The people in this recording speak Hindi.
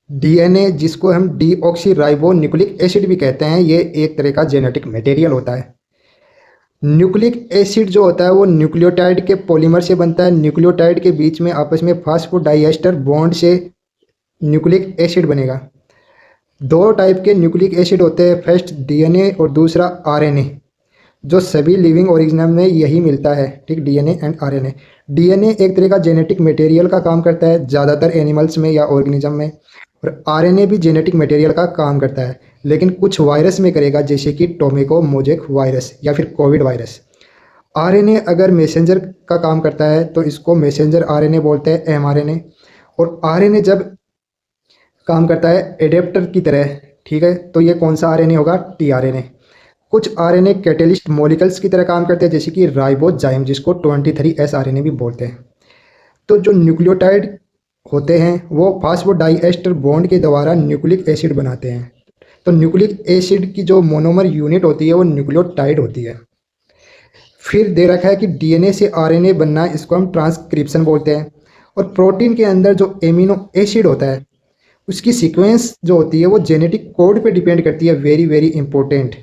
डीएनए जिसको हम डीऑक्सी राइबो न्यूक्लिक एसिड भी कहते हैं, ये एक तरह का जेनेटिक मटेरियल होता है। न्यूक्लिक एसिड जो होता है वो न्यूक्लियोटाइड के पॉलीमर से बनता है। न्यूक्लियोटाइड के बीच में आपस में फास्फोडाइएस्टर बॉन्ड से न्यूक्लिक एसिड बनेगा। दो टाइप के न्यूक्लिक एसिड होते हैं, फर्स्ट डीएनए और दूसरा आरएनए, जो सभी लिविंग ऑर्गेनिज्म में यही मिलता है। ठीक, डीएनए एंड आरएनए। डीएनए एक तरह का जेनेटिक मटेरियल का काम करता है ज़्यादातर एनिमल्स में या ऑर्गेनिज्म में, और आरएनए भी जेनेटिक मटेरियल का काम करता है, लेकिन कुछ वायरस में करेगा, जैसे कि टोमेको मोजेक वायरस या फिर कोविड वायरस। आरएनए अगर मैसेंजर का काम करता है तो इसको मैसेंजर आरएनए बोलते हैं, एमआरएनए। और आरएनए जब काम करता है एडेप्टर की तरह, ठीक है, तो ये कौन सा आरएनए होगा? टीआरएनए। कुछ आरएनए कैटेलिस्ट मॉलिक्यूल्स की तरह काम करते हैं, जैसे कि राइबोजाइम, जिसको 23S आरएनए भी बोलते हैं। तो जो न्यूक्लियोटाइड होते हैं वो फास्फोडाइएस्टर बॉन्ड के द्वारा न्यूक्लिक एसिड बनाते हैं। तो न्यूक्लिक एसिड की जो मोनोमर यूनिट होती है वो न्यूक्लियोटाइड होती है। फिर दे रखा है कि डीएनए से आरएनए बनना, इसको हम ट्रांसक्रिप्शन बोलते हैं। और प्रोटीन के अंदर जो एमिनो एसिड होता है उसकी सीक्वेंस जो होती है वो जेनेटिक कोड पे डिपेंड करती है। Very very important.